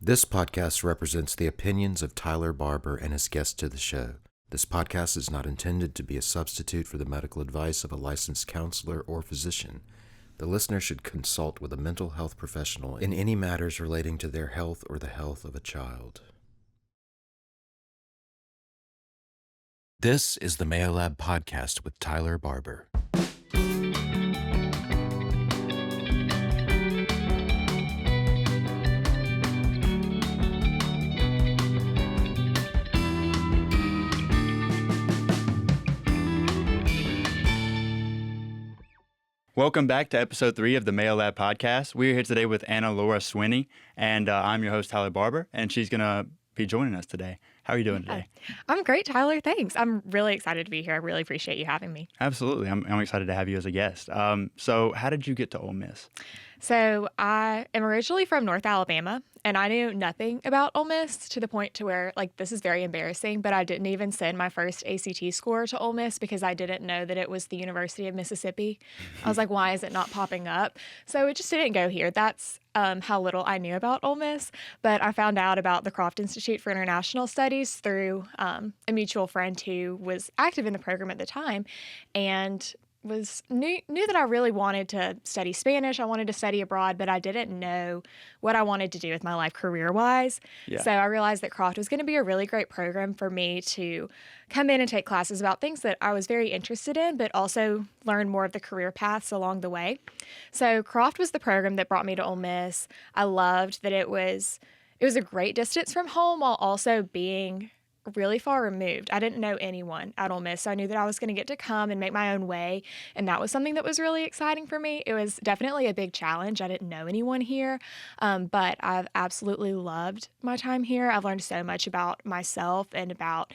This podcast represents the opinions of Tyler Barber and his guests to the show. This podcast is not intended to be a substitute for the medical advice of a licensed counselor or physician. The listener should consult with a mental health professional in any matters relating to their health or the health of a child. This is the Mayo Lab Podcast with Tyler Barber. Welcome back to episode 3 of the Mayo Lab Podcast. We're here today with Annalaura Swinea, and I'm your host, Tyler Barber, and she's going to be joining us today. How are you doing today? I'm great, Tyler. Thanks. I'm really excited to be here. I really appreciate you having me. Absolutely. I'm excited to have you as a guest. So how did you get to Ole Miss? So I am originally from North Alabama, and I knew nothing about Ole Miss to the point to where, this is very embarrassing, but I didn't even send my first ACT score to Ole Miss because I didn't know that it was the University of Mississippi. I was like, why is it not popping up? So it just didn't go here. That's how little I knew about Ole Miss, but I found out about the Croft Institute for International Studies through a mutual friend who was active in the program at the time, and knew that I really wanted to study Spanish. I wanted to study abroad, but I didn't know what I wanted to do with my life career-wise. Yeah. So I realized that Croft was going to be a really great program for me to come in and take classes about things that I was very interested in, but also learn more of the career paths along the way. So Croft was the program that brought me to Ole Miss. I loved that it was a great distance from home while also being really far removed. I didn't know anyone at Ole Miss, so I knew that I was going to get to come and make my own way, and that was something that was really exciting for me. It was definitely a big challenge. I didn't know anyone here, but I've absolutely loved my time here. I've learned so much about myself and about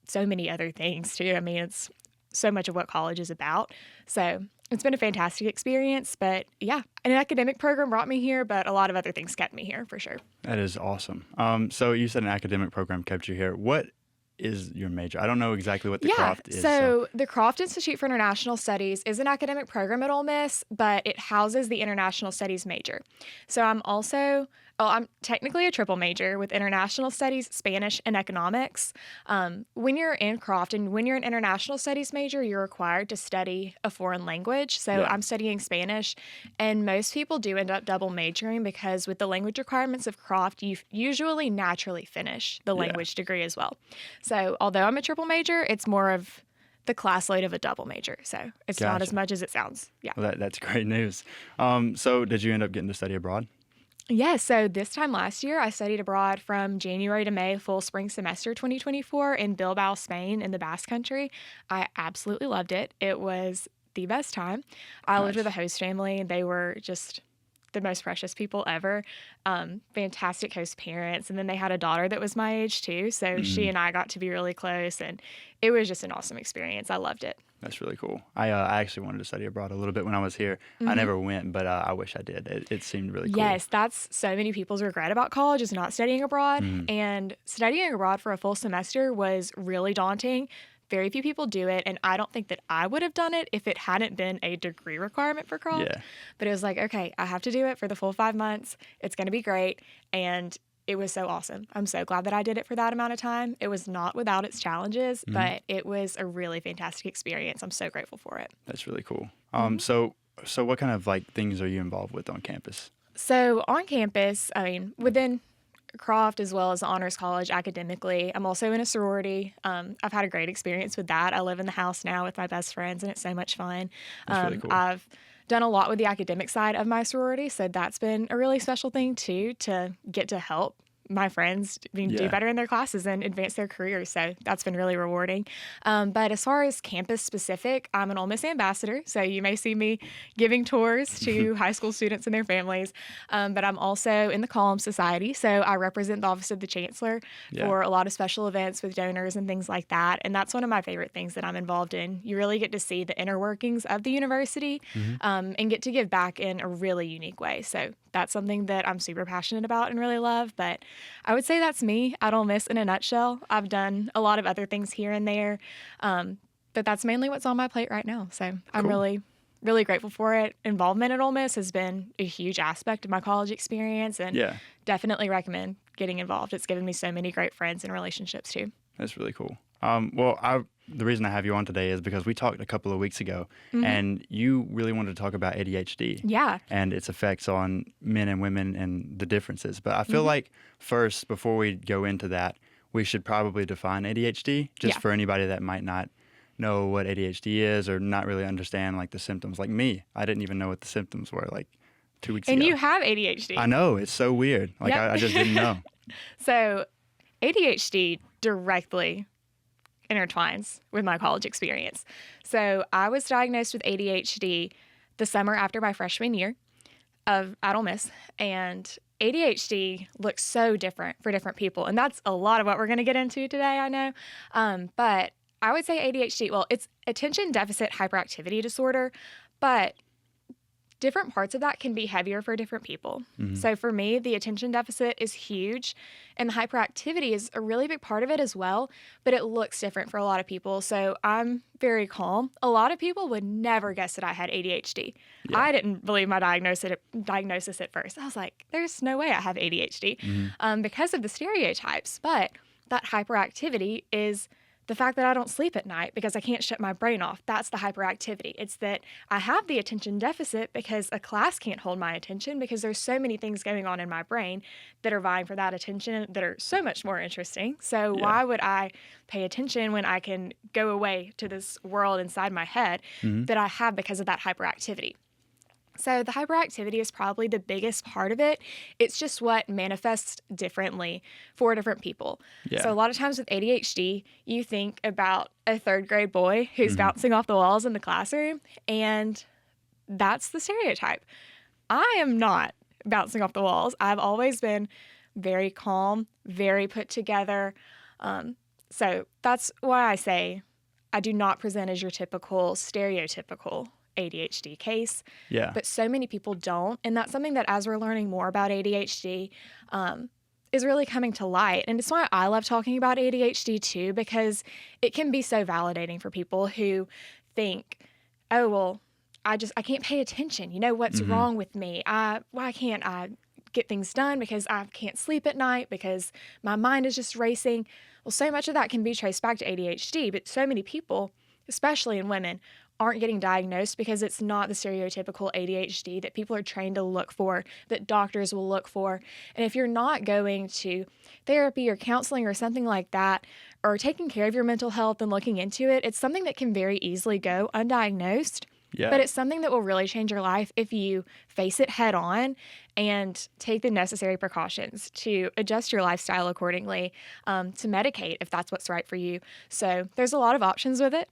so many other things, too. I mean, it's so much of what college is about, so it's been a fantastic experience, but yeah, an academic program brought me here, but a lot of other things kept me here for sure. That is awesome. So you said an academic program kept you here. What is your major? I don't know exactly what the Croft is. So the Croft Institute for International Studies is an academic program at Ole Miss, but it houses the International Studies major. So I'm technically a triple major with International Studies, Spanish, and Economics. When you're in Croft and when you're an International Studies major, you're required to study a foreign language. So I'm studying Spanish, and most people do end up double majoring because with the language requirements of Croft, you usually naturally finish the language degree as well. So although I'm a triple major, it's more of the class load of a double major. So it's not as much as it sounds. Yeah. Well, that's great news. So did you end up getting to study abroad? Yeah, so this time last year, I studied abroad from January to May, full spring semester 2024 in Bilbao, Spain, in the Basque Country. I absolutely loved it. It was the best time. I lived with a host family, and they were just the most precious people ever. Fantastic host parents. And then they had a daughter that was my age, too. So she and I got to be really close, and it was just an awesome experience. I loved it. That's really cool. I actually wanted to study abroad a little bit when I was here. I never went, but I wish I did. It seemed really cool. Yes, that's so many people's regret about college is not studying abroad. And studying abroad for a full semester was really daunting. Very few people do it, and I don't think that I would have done it if it hadn't been a degree requirement for Croft. Yeah. But it was like, okay, I have to do it for the full 5 months. It's going to be great, and it was so awesome. I'm so glad that I did it for that amount of time. It was not without its challenges, but it was a really fantastic experience. I'm so grateful for it. That's really cool. So what kind of things are you involved with on campus? So on campus, within Croft as well as Honors College academically, I'm also in a sorority. I've had a great experience with that. I live in the house now with my best friends, and it's so much fun. That's really cool. I've done a lot with the academic side of my sorority, so that's been a really special thing too, to get to help my friends do better in their classes and advance their careers. So that's been really rewarding. But as far as campus specific, I'm an Ole Miss ambassador. So you may see me giving tours to high school students and their families. But I'm also in the Column Society. So I represent the Office of the Chancellor for a lot of special events with donors and things like that. And that's one of my favorite things that I'm involved in. You really get to see the inner workings of the university and get to give back in a really unique way. So that's something that I'm super passionate about and really love. But I would say that's me at Ole Miss in a nutshell. I've done a lot of other things here and there, but that's mainly what's on my plate right now. So I'm really, really grateful for it. Involvement at Ole Miss has been a huge aspect of my college experience, and definitely recommend getting involved. It's given me so many great friends and relationships too. That's really cool. The reason I have you on today is because we talked a couple of weeks ago, and you really wanted to talk about ADHD. Yeah. And its effects on men and women and the differences. But I feel like first, before we go into that, we should probably define ADHD just for anybody that might not know what ADHD is or not really understand like the symptoms. Like me, I didn't even know what the symptoms were like 2 weeks ago. And you have ADHD. I know. It's so weird. Like I just didn't know. So ADHD directly intertwines with my college experience. So I was diagnosed with ADHD the summer after my freshman year at Ole Miss, and ADHD looks so different for different people, and that's a lot of what we're going to get into today, I know. But I would say ADHD, well, it's attention deficit hyperactivity disorder, but different parts of that can be heavier for different people. So for me, the attention deficit is huge, and the hyperactivity is a really big part of it as well, but it looks different for a lot of people. So I'm very calm. A lot of people would never guess that I had ADHD. Yeah. I didn't believe my diagnosis at first. I was like, there's no way I have ADHD because of the stereotypes. But that hyperactivity is the fact that I don't sleep at night because I can't shut my brain off. That's the hyperactivity. It's that I have the attention deficit because a class can't hold my attention because there's so many things going on in my brain that are vying for that attention that are so much more interesting. So why would I pay attention when I can go away to this world inside my head that I have because of that hyperactivity? So the hyperactivity is probably the biggest part of it. It's just what manifests differently for different people. Yeah. So a lot of times with ADHD, you think about a third grade boy who's bouncing off the walls in the classroom, and that's the stereotype. I am not bouncing off the walls. I've always been very calm, very put together. So that's why I say I do not present as your typical stereotypical ADHD case. Yeah. But so many people don't. And that's something that as we're learning more about ADHD is really coming to light. And it's why I love talking about ADHD too, because it can be so validating for people who think, oh, well, I can't pay attention. You know, what's wrong with me? Why can't I get things done? Because I can't sleep at night because my mind is just racing. Well, so much of that can be traced back to ADHD, but so many people, especially in women, aren't getting diagnosed because it's not the stereotypical ADHD that people are trained to look for, that doctors will look for. And if you're not going to therapy or counseling or something like that, or taking care of your mental health and looking into it, it's something that can very easily go undiagnosed. Yeah. But it's something that will really change your life if you face it head on and take the necessary precautions to adjust your lifestyle accordingly, to medicate if that's what's right for you. So there's a lot of options with it.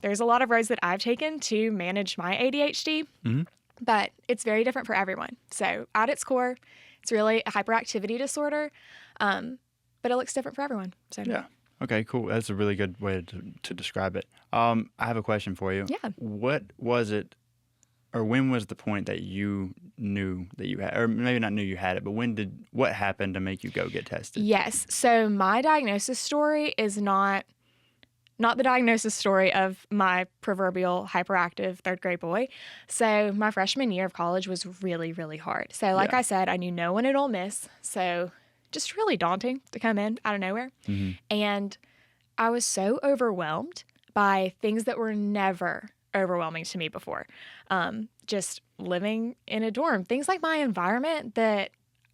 There's a lot of roads that I've taken to manage my ADHD, but it's very different for everyone. So at its core, it's really a hyperactivity disorder, but it looks different for everyone. So yeah. Okay, cool. That's a really good way to describe it. I have a question for you. Yeah. What was it, or when was the point that you knew that you had, or maybe not knew you had it, but what happened to make you go get tested? Yes. So my diagnosis story is not the diagnosis story of my proverbial hyperactive third grade boy. So my freshman year of college was really, really hard. So like I said, I knew no one at Ole Miss. So just really daunting to come in out of nowhere. And I was so overwhelmed by things that were never overwhelming to me before. Just living in a dorm, things like my environment that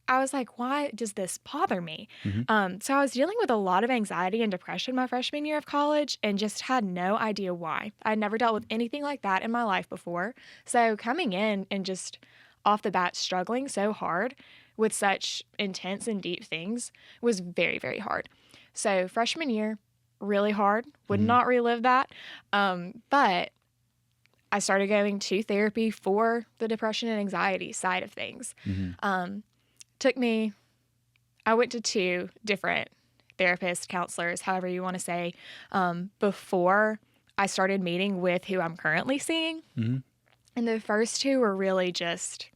I was like, why does this bother me? So I was dealing with a lot of anxiety and depression my freshman year of college and just had no idea why. I'd never dealt with anything like that in my life before. So coming in and just off the bat struggling so hard with such intense and deep things was very, very hard. So freshman year, really hard. Would not relive that. But I started going to therapy for the depression and anxiety side of things. I went to 2 different therapists, counselors, however you want to say, before I started meeting with who I'm currently seeing. And the first 2 were really just,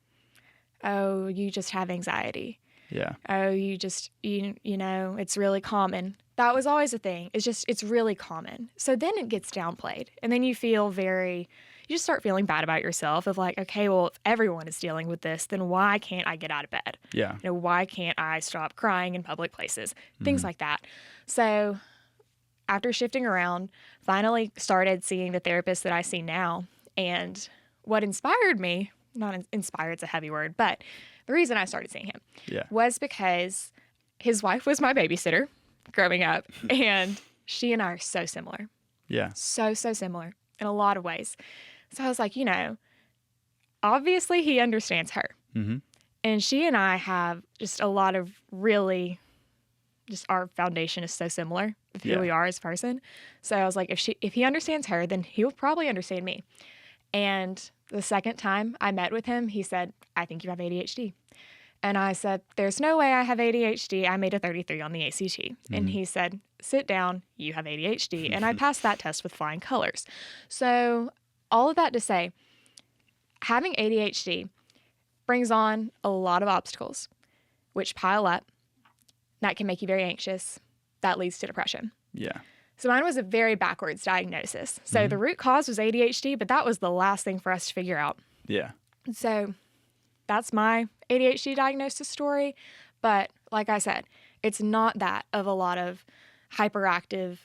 oh, you just have anxiety. Yeah. Oh, you just, you know, it's really common. That was always a thing. It's really common. So then it gets downplayed. And then you feel very, you just start feeling bad about yourself of like, okay, well, if everyone is dealing with this, then why can't I get out of bed? Yeah. You know, why can't I stop crying in public places? Things like that. So after shifting around, finally started seeing the therapist that I see now. And what inspired me, not inspired's a heavy word, but the reason I started seeing him was because his wife was my babysitter growing up. And she and I are so similar. Yeah. So similar in a lot of ways. So I was like, you know, obviously he understands her. And she and I have just a lot of really, just our foundation is so similar of who we are as a person. So I was like, if he understands her, then he'll probably understand me. And the second time I met with him, he said, I think you have ADHD. And I said, there's no way I have ADHD. I made a 33 on the ACT. And he said, sit down, you have ADHD. And I passed that test with flying colors. So all of that to say, having ADHD brings on a lot of obstacles, which pile up. That can make you very anxious. That leads to depression. Yeah. So mine was a very backwards diagnosis. So the root cause was ADHD, but that was the last thing for us to figure out. Yeah. So that's my ADHD diagnosis story. But like I said, it's not that of a lot of hyperactive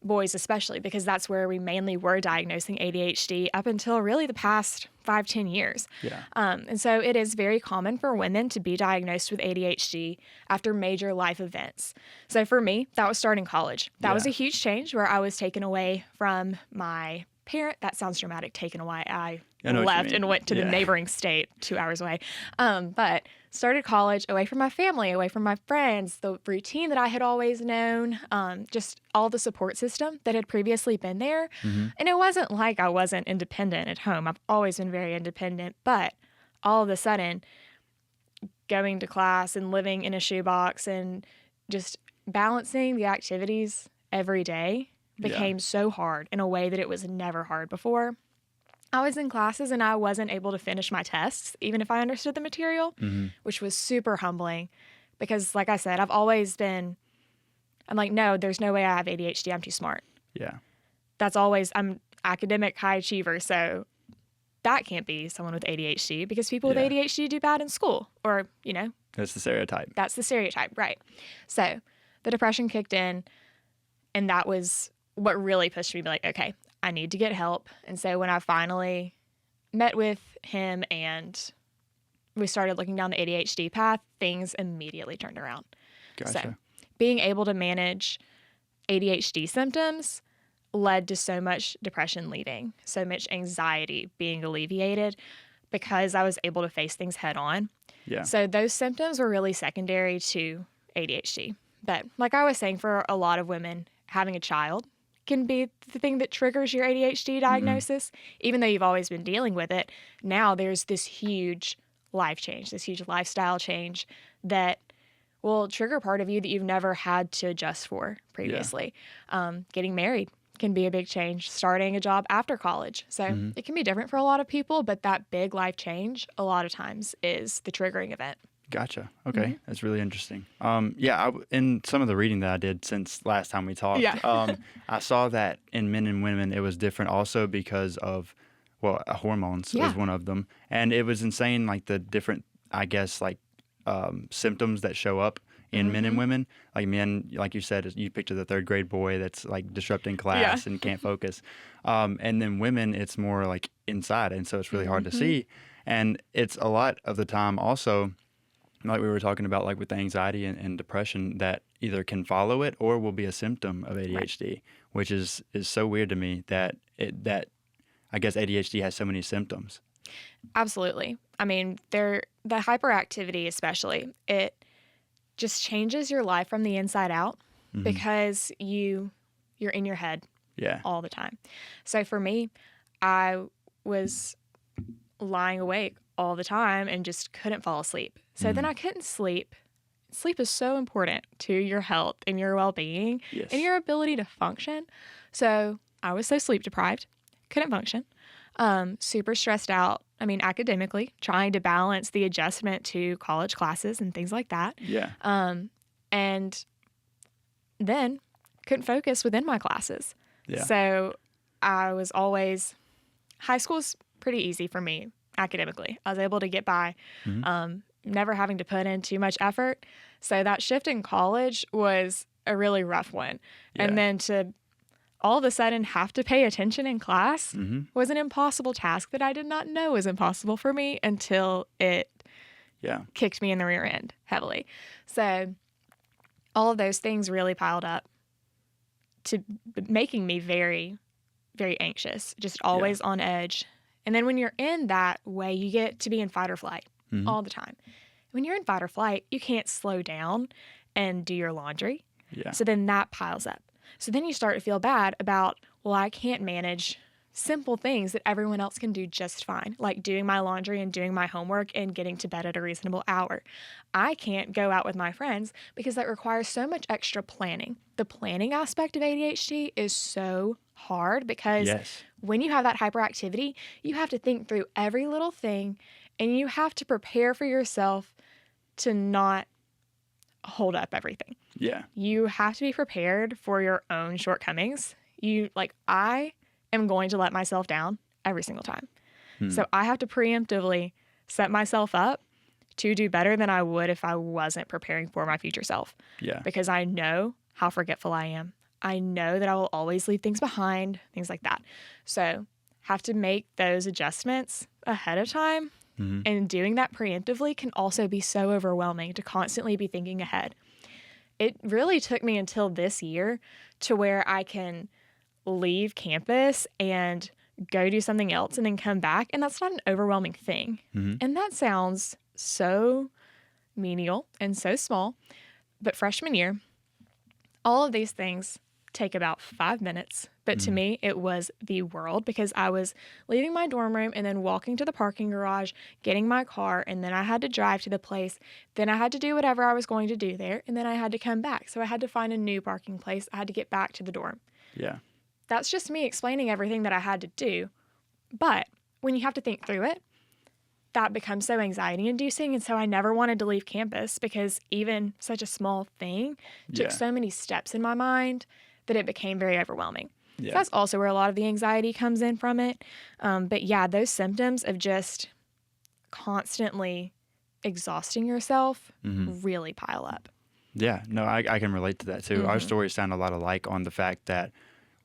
boys, especially because that's where we mainly were diagnosing ADHD up until really the past 5-10 years. Yeah. And so it is very common for women to be diagnosed with ADHD after major life events. So for me, that was starting college. That was a huge change where I was taken away from my parent. That sounds dramatic, taken away. I left and went to the neighboring state 2 hours away. But started college away from my family, away from my friends, the routine that I had always known, just all the support system that had previously been there. And it wasn't like I wasn't independent at home. I've always been very independent. But all of a sudden, going to class and living in a shoebox and just balancing the activities every day became so hard in a way that it was never hard before. I was in classes and I wasn't able to finish my tests, even if I understood the material, which was super humbling because, like I said, I'm like, no, there's no way I have ADHD. I'm too smart. Yeah. I'm academic high achiever. So that can't be someone with ADHD because people with ADHD do bad in school or, you know. That's the stereotype. That's the stereotype, right. So the depression kicked in and that was what really pushed me to be like, okay, I need to get help. And so when I finally met with him and we started looking down the ADHD path, things immediately turned around. Gotcha. So being able to manage ADHD symptoms led to so much depression leaving, so much anxiety being alleviated because I was able to face things head on. Yeah. So those symptoms were really secondary to ADHD. But like I was saying, for a lot of women, having a child can be the thing that triggers your ADHD diagnosis. Even though you've always been dealing with it, now there's this huge life change, this huge lifestyle change that will trigger part of you that you've never had to adjust for previously. Getting married can be a big change, starting a job after college. So it can be different for a lot of people, but that big life change a lot of times is the triggering event. Gotcha. Okay. That's really interesting. In some of the reading that I did since last time we talked, I saw that in men and women, it was different also because of, hormones was one of them. And it was insane, like the different, I guess, like symptoms that show up in men and women. Like men, like you said, you picture the third grade boy that's like disrupting class and can't focus. And then women, it's more like inside. And so it's really hard to see. And it's a lot of the time also, like we were talking about, like with the anxiety and depression that either can follow it or will be a symptom of ADHD, which is so weird to me that I guess ADHD has so many symptoms. Absolutely. I mean, the hyperactivity especially, it just changes your life from the inside out because you're in your head all the time. So for me, I was lying awake all the time and just couldn't fall asleep. So then I couldn't sleep. Sleep is so important to your health and your well-being and your ability to function. So I was so sleep deprived, couldn't function, super stressed out. I mean, academically, trying to balance the adjustment to college classes and things like that. Yeah. And then couldn't focus within my classes. Yeah. So I was always high school's pretty easy for me academically. I was able to get by, never having to put in too much effort. So that shift in college was a really rough one. Yeah. And then to all of a sudden have to pay attention in class was an impossible task that I did not know was impossible for me until it kicked me in the rear end heavily. So all of those things really piled up to making me very, very anxious, just always on edge. And then when you're in that way, you get to be in fight or flight all the time. When you're in fight or flight, you can't slow down and do your laundry. Yeah. So then that piles up. So then you start to feel bad about, well, I can't manage simple things that everyone else can do just fine, like doing my laundry and doing my homework and getting to bed at a reasonable hour. I can't go out with my friends because that requires so much extra planning. The planning aspect of ADHD is so hard because when you have that hyperactivity, you have to think through every little thing and you have to prepare for yourself to not hold up everything. Yeah. You have to be prepared for your own shortcomings. I am going to let myself down every single time. So I have to preemptively set myself up to do better than I would if I wasn't preparing for my future self. Yeah. Because I know how forgetful I am. I know that I will always leave things behind, things like that. So have to make those adjustments ahead of time. And doing that preemptively can also be so overwhelming to constantly be thinking ahead. It really took me until this year to where I can leave campus and go do something else and then come back. And that's not an overwhelming thing. And that sounds so menial and so small. But freshman year, all of these things take about 5 minutes. But to me, it was the world because I was leaving my dorm room and then walking to the parking garage, getting my car, and then I had to drive to the place. Then I had to do whatever I was going to do there, and then I had to come back. So I had to find a new parking place. I had to get back to the dorm. Yeah. That's just me explaining everything that I had to do. But when you have to think through it, that becomes so anxiety-inducing, and so I never wanted to leave campus because even such a small thing took so many steps in my mind that it became very overwhelming. Yeah. That's also where a lot of the anxiety comes in from it. But yeah, those symptoms of just constantly exhausting yourself really pile up. Yeah, no, I can relate to that too. Our stories sound a lot alike on the fact that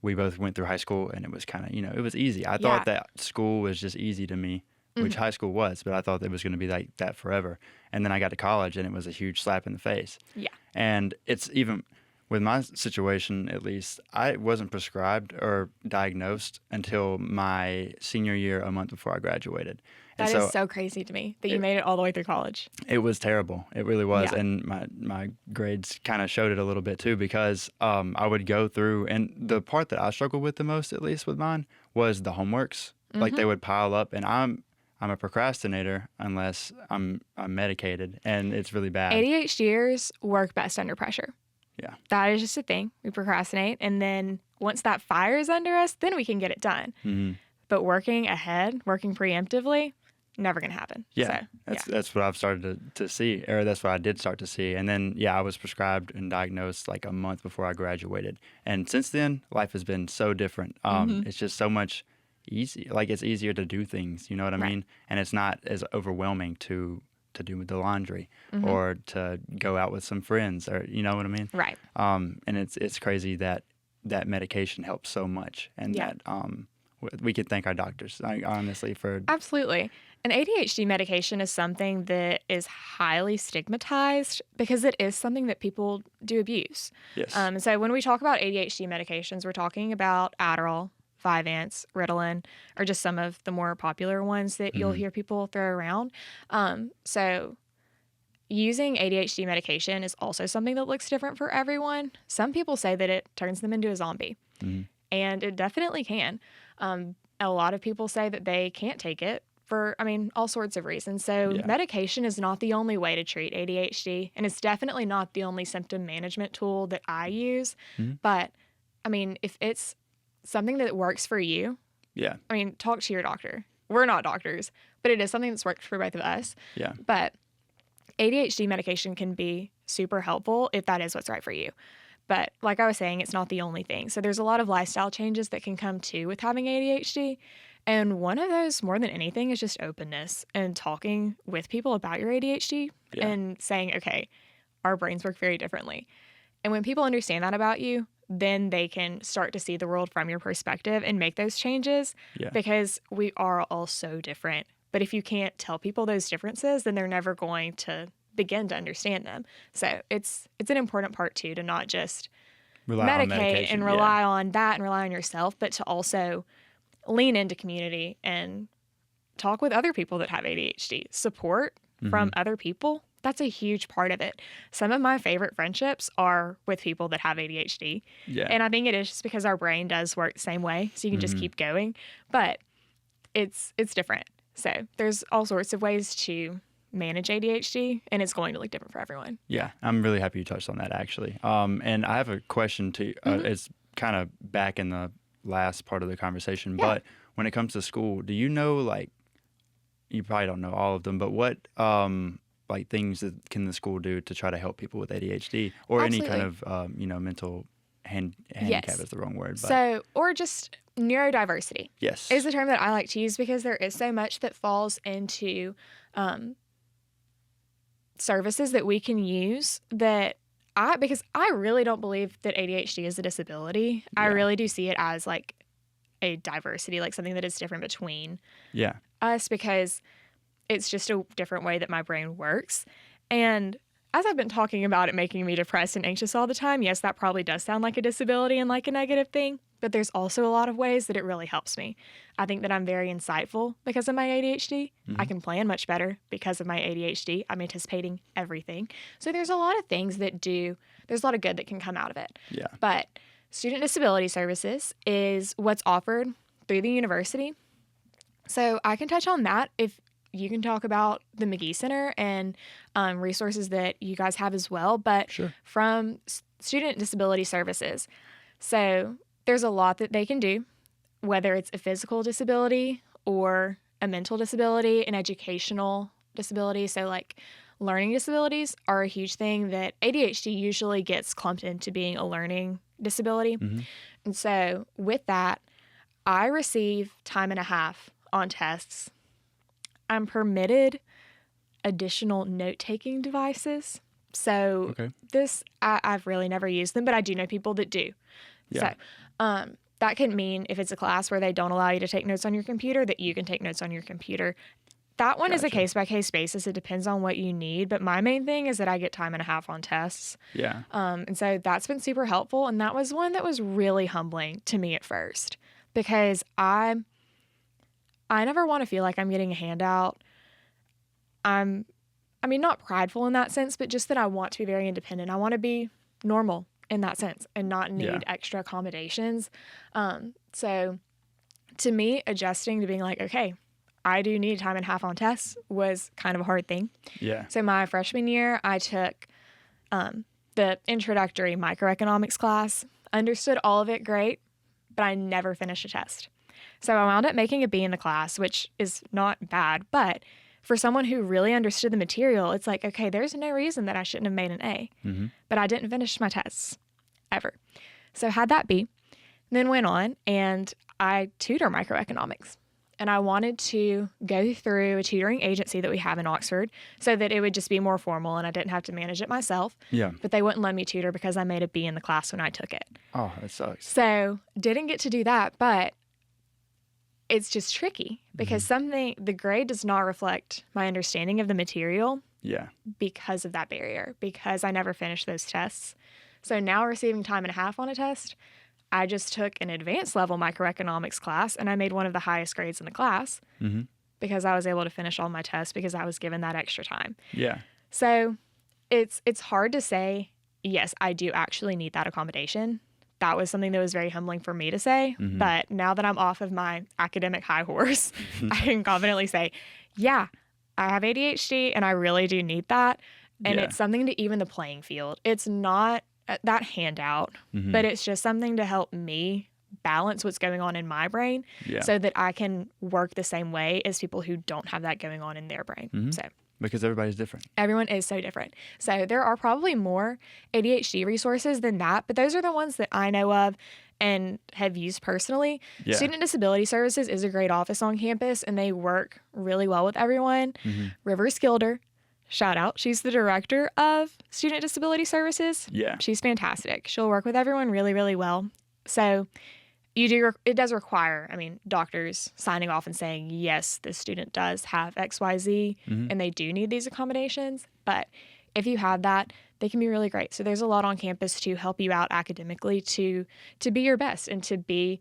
we both went through high school and it was kind of, it was easy. I thought that school was just easy to me, which high school was, but I thought it was going to be like that forever. And then I got to college and it was a huge slap in the face. Yeah. And it's even, with my situation at least, I wasn't prescribed or diagnosed until my senior year, a month before I graduated. That is so crazy to me that you made it all the way through college. It was terrible. It really was. Yeah. And my grades kind of showed it a little bit too because I would go through, and the part that I struggled with the most, at least with mine, was the homeworks. Like they would pile up, and I'm a procrastinator unless I'm medicated, and it's really bad. ADHDers work best under pressure. Yeah. That is just a thing. We procrastinate, and then once that fire is under us, then we can get it done. But working ahead, working preemptively, never going to happen. Yeah, So, that's what I've started to see, or that's what I did start to see. And then, I was prescribed and diagnosed like a month before I graduated. And since then, life has been so different. It's just so much easy. Like it's easier to do things, you know what I mean? And it's not as overwhelming to do the laundry or to go out with some friends, or you know what I mean? Right. And it's crazy that medication helps so much, and that we could thank our doctors, honestly, for... Absolutely. And ADHD medication is something that is highly stigmatized because it is something that people do abuse. Yes. So when we talk about ADHD medications, we're talking about Adderall, Vyvanse, Ritalin, or just some of the more popular ones that you'll hear people throw around. So using ADHD medication is also something that looks different for everyone. Some people say that it turns them into a zombie, and it definitely can. A lot of people say that they can't take it for, all sorts of reasons. So medication is not the only way to treat ADHD, and it's definitely not the only symptom management tool that I use. But, if it's something that works for you, talk to your doctor. We're not doctors, but it is something that's worked for both of us. Yeah. But ADHD medication can be super helpful if that is what's right for you. But like I was saying, it's not the only thing. So there's a lot of lifestyle changes that can come too with having ADHD. And one of those, more than anything, is just openness and talking with people about your ADHD and saying, okay, our brains work very differently. And when people understand that about you, then they can start to see the world from your perspective and make those changes because we are all so different. But if you can't tell people those differences, then they're never going to begin to understand them. So it's an important part, too, to not just medicate and rely on that and rely on yourself, but to also lean into community and talk with other people that have ADHD. Support from other people. That's a huge part of it. Some of my favorite friendships are with people that have ADHD. Yeah. And I think it is just because our brain does work the same way. So you can just keep going. But it's different. So there's all sorts of ways to manage ADHD, and it's going to look different for everyone. Yeah. I'm really happy you touched on that, actually. And I have a question to it's kind of back in the last part of the conversation. Yeah. But when it comes to school, do you know, like, you probably don't know all of them, but what like things that can the school do to try to help people with ADHD or Absolutely. Any kind of mental handicap is the wrong word. But. So, or just neurodiversity. Yes, is the term that I like to use because there is so much that falls into services that we can use because I really don't believe that ADHD is a disability. Yeah. I really do see it as like a diversity, like something that is different between us because it's just a different way that my brain works. And as I've been talking about it making me depressed and anxious all the time, yes, that probably does sound like a disability and like a negative thing, but there's also a lot of ways that it really helps me. I think that I'm very insightful because of my ADHD. I can plan much better because of my ADHD. I'm anticipating everything. So there's a lot of things there's a lot of good that can come out of it. Yeah. But Student Disability Services is what's offered through the university. So I can touch on that if you can talk about the McGee Center and resources that you guys have as well, but from Student Disability Services. So there's a lot that they can do, whether it's a physical disability or a mental disability, an educational disability. So like learning disabilities are a huge thing that ADHD usually gets clumped into being a learning disability. And so with that, I receive time and a half on tests. I'm permitted additional note-taking devices. So I've really never used them, but I do know people that do. Yeah. So that can mean if it's a class where they don't allow you to take notes on your computer, that you can take notes on your computer. That one is a case-by-case basis. It depends on what you need. But my main thing is that I get time and a half on tests. Yeah. And so that's been super helpful. And that was one that was really humbling to me at first because I never want to feel like I'm getting a handout. Not prideful in that sense, but just that I want to be very independent. I want to be normal in that sense and not need extra accommodations. So to me, adjusting to being like, okay, I do need time and a half on tests was kind of a hard thing. Yeah. So my freshman year, I took the introductory microeconomics class, understood all of it great, but I never finished a test. So I wound up making a B in the class, which is not bad, but for someone who really understood the material, it's like, okay, there's no reason that I shouldn't have made an A. But I didn't finish my tests ever. So had that B, then went on and I tutor microeconomics. And I wanted to go through a tutoring agency that we have in Oxford so that it would just be more formal and I didn't have to manage it myself. Yeah. But they wouldn't let me tutor because I made a B in the class when I took it. Oh, that sucks. So didn't get to do that, but it's just tricky because the grade does not reflect my understanding of the material. Yeah. Because of that barrier, because I never finished those tests. So now receiving time and a half on a test, I just took an advanced level microeconomics class and I made one of the highest grades in the class because I was able to finish all my tests because I was given that extra time. Yeah. So it's hard to say, yes, I do actually need that accommodation. That was something that was very humbling for me to say. But now that I'm off of my academic high horse, I can confidently say, yeah, I have ADHD and I really do need that. And it's something to even the playing field. It's not that handout, but it's just something to help me balance what's going on in my brain so that I can work the same way as people who don't have that going on in their brain. So because everybody's different. Everyone is so different. So there are probably more ADHD resources than that, but those are the ones that I know of and have used personally. Yeah. Student Disability Services is a great office on campus, and they work really well with everyone. River Skilder, shout out. She's the director of Student Disability Services. Yeah. She's fantastic. She'll work with everyone really, really well. So it does require, doctors signing off and saying, yes, this student does have XYZ and they do need these accommodations. But if you have that, they can be really great. So there's a lot on campus to help you out academically to be your best and to be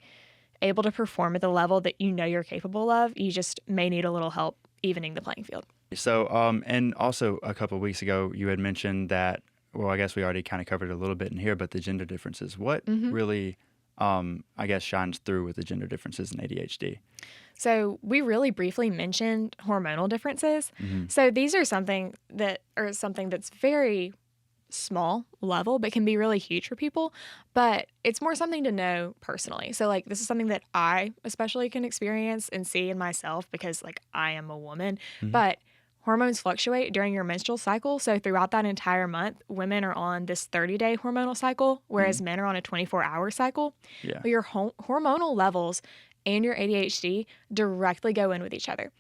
able to perform at the level that you know you're capable of. You just may need a little help evening the playing field. So, and also a couple of weeks ago, you had mentioned that, well, I guess we already kind of covered it a little bit in here, but the gender differences. What really, I guess, shines through with the gender differences in ADHD? So we really briefly mentioned hormonal differences. So these are something that's very small level, but can be really huge for people. But it's more something to know personally. So like this is something that I especially can experience and see in myself because like I am a woman. But hormones fluctuate during your menstrual cycle. So throughout that entire month, women are on this 30-day hormonal cycle, whereas men are on a 24-hour cycle. Yeah. But your hormonal levels and your ADHD directly go in with each other.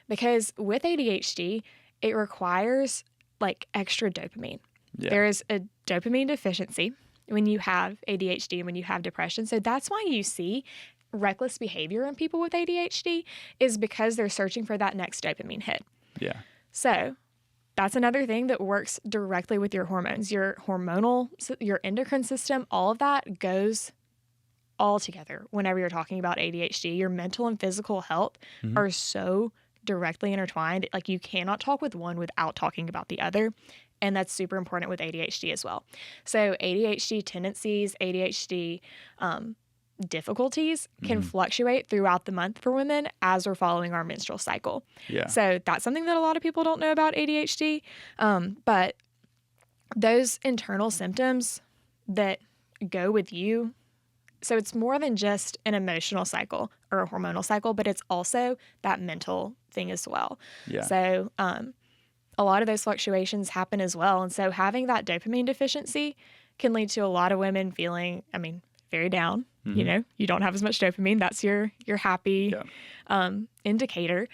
Because with ADHD, it requires like extra dopamine. Yeah. There is a dopamine deficiency when you have ADHD and when you have depression. So that's why you see reckless behavior in people with ADHD is because they're searching for that next dopamine hit. Yeah. So that's another thing that works directly with your hormones. Your hormonal, your endocrine system, all of that goes all together whenever you're talking about ADHD. Your mental and physical health are so directly intertwined. Like you cannot talk with one without talking about the other. And that's super important with ADHD as well. So ADHD tendencies, ADHD difficulties can fluctuate throughout the month for women as we're following our menstrual cycle. Yeah. So that's something that a lot of people don't know about ADHD. But those internal symptoms that go with you, so it's more than just an emotional cycle or a hormonal cycle, but it's also that mental thing as well. Yeah. So a lot of those fluctuations happen as well. And so having that dopamine deficiency can lead to a lot of women feeling, very down. You know, you don't have as much dopamine. That's your happy indicator.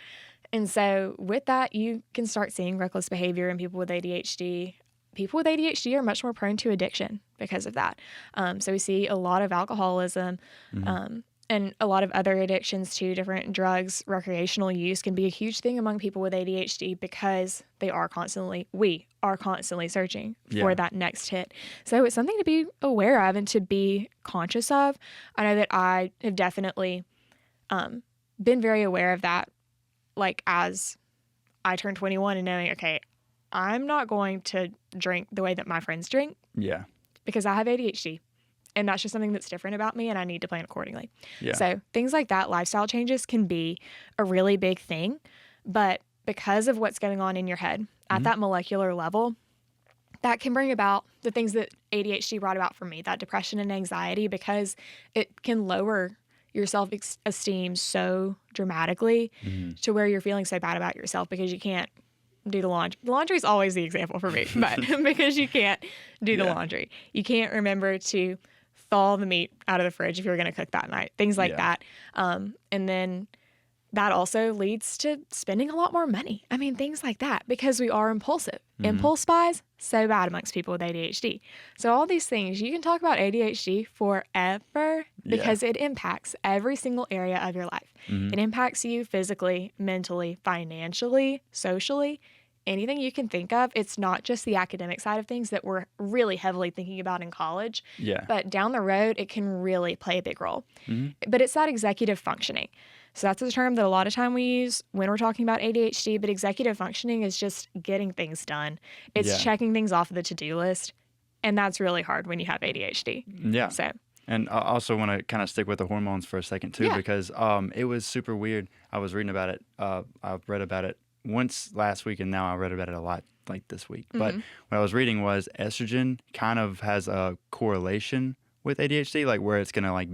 And so with that, you can start seeing reckless behavior in people with ADHD. People with ADHD are much more prone to addiction because of that. So we see a lot of alcoholism and a lot of other addictions to different drugs. Recreational use can be a huge thing among people with ADHD because we are constantly searching for that next hit. So it's something to be aware of and to be conscious of. I know that I have definitely been very aware of that, like as I turned 21 and knowing, okay, I'm not going to drink the way that my friends drink. Yeah. Because I have ADHD. And that's just something that's different about me, and I need to plan accordingly. Yeah. So things like that, lifestyle changes can be a really big thing. But because of what's going on in your head at that molecular level, that can bring about the things that ADHD brought about for me, that depression and anxiety, because it can lower your self-esteem so dramatically to where you're feeling so bad about yourself because you can't do the laundry. The laundry is always the example for me, but because you can't do the laundry. You can't remember to thaw the meat out of the fridge if you're going to cook that night, things like that. And then that also leads to spending a lot more money. Things like that, because we are impulsive. Impulse buys, so bad amongst people with ADHD. So all these things, you can talk about ADHD forever because it impacts every single area of your life. It impacts you physically, mentally, financially, socially, anything you can think of. It's not just the academic side of things that we're really heavily thinking about in college. Yeah. But down the road, it can really play a big role. But it's that executive functioning. So that's a term that a lot of time we use when we're talking about ADHD, but executive functioning is just getting things done. It's checking things off of the to-do list, and that's really hard when you have ADHD. Yeah. So. And I also want to kind of stick with the hormones for a second too, because it was super weird. I was reading about it. I've read about it once last week, and now I read about it a lot like this week. But what I was reading was estrogen kind of has a correlation with ADHD, like where it's going to like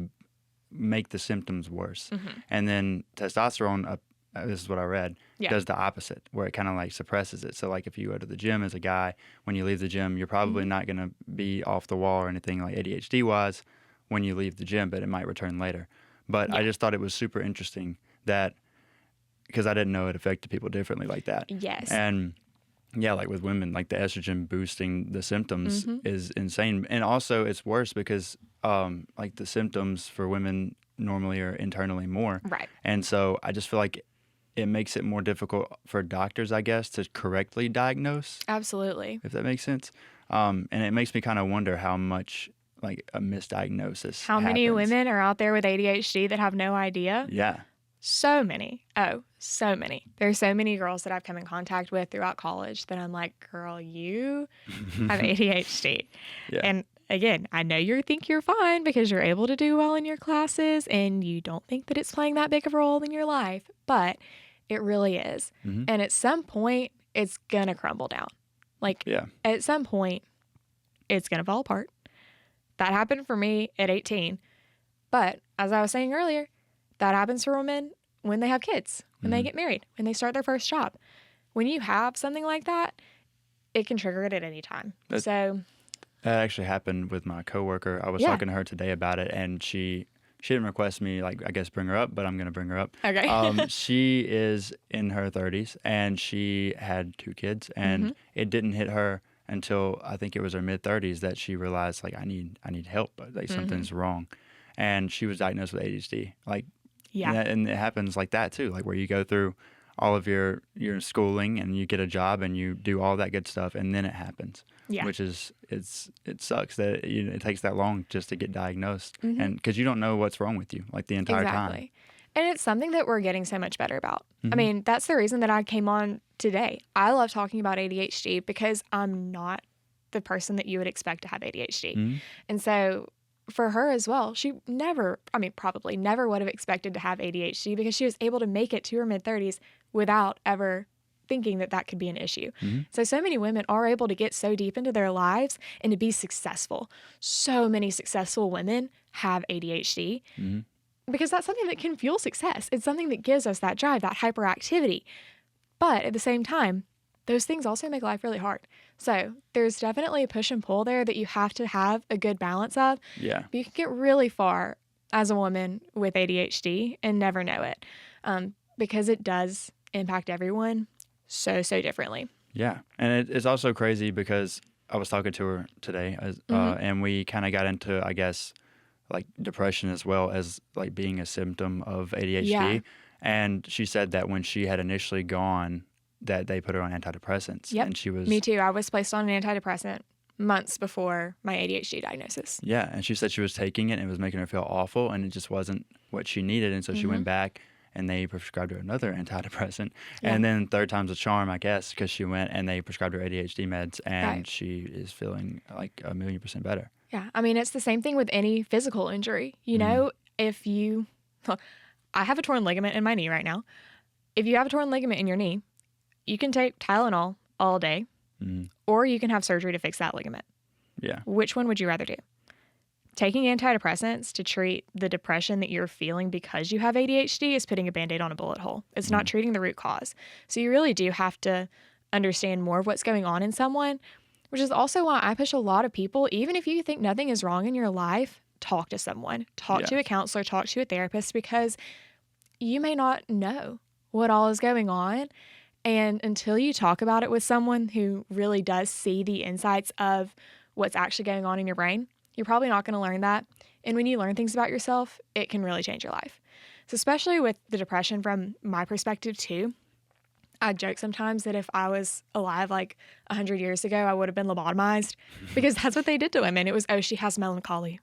make the symptoms worse. And then testosterone, this is what I read, does the opposite, where it kind of like suppresses it. So like if you go to the gym as a guy, when you leave the gym, you're probably not going to be off the wall or anything like ADHD wise. when you leave the gym, but it might return later. But I just thought it was super interesting that, because I didn't know it affected people differently like that. Yes. And yeah, like with women, like the estrogen boosting the symptoms is insane. And also it's worse because like the symptoms for women normally are internally more. Right. And so I just feel like it makes it more difficult for doctors, I guess, to correctly diagnose. Absolutely. If that makes sense. And it makes me kind of wonder how much like a misdiagnosis How many happens. women are out there with ADHD that have no idea? Yeah. So many. Oh, so many. There's so many girls that I've come in contact with throughout college that I'm like, girl, you have ADHD. Yeah. And again, I know you think you're fine because you're able to do well in your classes and you don't think that it's playing that big of a role in your life, but it really is. And at some point, it's going to crumble down. Like, at some point, it's going to fall apart. That happened for me at 18. But as I was saying earlier, that happens for women when they have kids, when they get married, when they start their first job. When you have something like that, it can trigger it at any time. So that actually happened with my coworker. I was talking to her today about it, and she didn't request me, like, I guess, bring her up, but I'm going to bring her up. Okay. She is in her 30s, and she had 2 kids, and it didn't hit her until I think it was her mid-30s that she realized, like, I need help. Like, something's wrong. And she was diagnosed with ADHD. Like, and it happens like that, too, like where you go through all of your schooling and you get a job and you do all that good stuff, and then it happens. Yeah. Which is, it sucks that it takes that long just to get diagnosed. And because you don't know what's wrong with you, like, the entire time. And it's something that we're getting so much better about. I mean, that's the reason that I came on today. I love talking about ADHD because I'm not the person that you would expect to have ADHD. And so for her as well, she probably never would have expected to have ADHD because she was able to make it to her mid-30s without ever thinking that that could be an issue. So many women are able to get so deep into their lives and to be successful. So many successful women have ADHD. Because that's something that can fuel success. It's something that gives us that drive, that hyperactivity. But at the same time, those things also make life really hard. So there's definitely a push and pull there that you have to have a good balance of. Yeah. But you can get really far as a woman with ADHD and never know it because it does impact everyone so differently. Yeah. And it's also crazy because I was talking to her today and we kind of got into, I guess, like depression as well as like being a symptom of ADHD. Yeah. And she said that when she had initially gone, that they put her on antidepressants. Yep. And she was... Me too. I was placed on an antidepressant months before my ADHD diagnosis. Yeah. And she said she was taking it and it was making her feel awful and it just wasn't what she needed. And so she went back and they prescribed her another antidepressant. Yeah. And then third time's a charm, I guess, because she went and they prescribed her ADHD meds and she is feeling like 1,000,000% better. Yeah. I mean, it's the same thing with any physical injury. You know, if you... I have a torn ligament in my knee right now. If you have a torn ligament in your knee, you can take Tylenol all day, or you can have surgery to fix that ligament. Yeah. Which one would you rather do? Taking antidepressants to treat the depression that you're feeling because you have ADHD is putting a Band-Aid on a bullet hole. It's not treating the root cause. So you really do have to understand more of what's going on in someone, which is also why I push a lot of people, even if you think nothing is wrong in your life, talk to someone. Talk to a counselor, talk to a therapist, because you may not know what all is going on. And until you talk about it with someone who really does see the insights of what's actually going on in your brain, you're probably not going to learn that. And when you learn things about yourself, it can really change your life. So especially with the depression from my perspective too, I joke sometimes that if I was alive like 100 years ago, I would have been lobotomized because that's what they did to women. It was, oh, she has melancholy.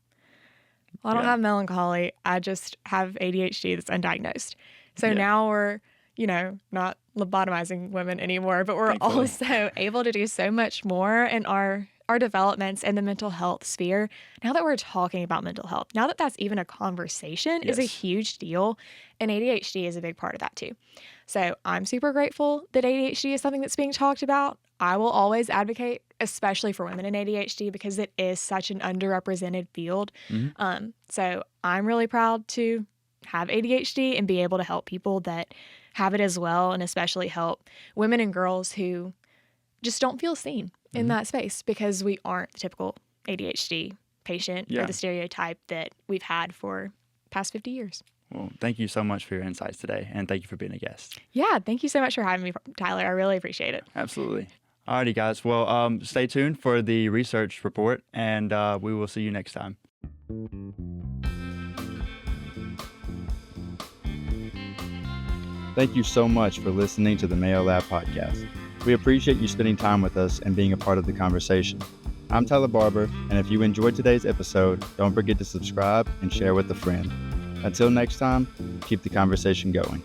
Well, I don't have melancholy. I just have ADHD that's undiagnosed. So now we're, not lobotomizing women anymore, but we're also able to do so much more in our developments in the mental health sphere. Now that we're talking about mental health, now that that's even a conversation is a huge deal. And ADHD is a big part of that too. So I'm super grateful that ADHD is something that's being talked about. I will always advocate, especially for women in ADHD, because it is such an underrepresented field. So I'm really proud to have ADHD and be able to help people that have it as well, and especially help women and girls who just don't feel seen in that space because we aren't the typical ADHD patient or the stereotype that we've had for past 50 years. Well, thank you so much for your insights today, and thank you for being a guest. Yeah, thank you so much for having me, Tyler. I really appreciate it. Absolutely. Alrighty, guys. Well, stay tuned for the research report, and we will see you next time. Thank you so much for listening to the Mayo Lab podcast. We appreciate you spending time with us and being a part of the conversation. I'm Tyler Barber, and if you enjoyed today's episode, don't forget to subscribe and share with a friend. Until next time, keep the conversation going.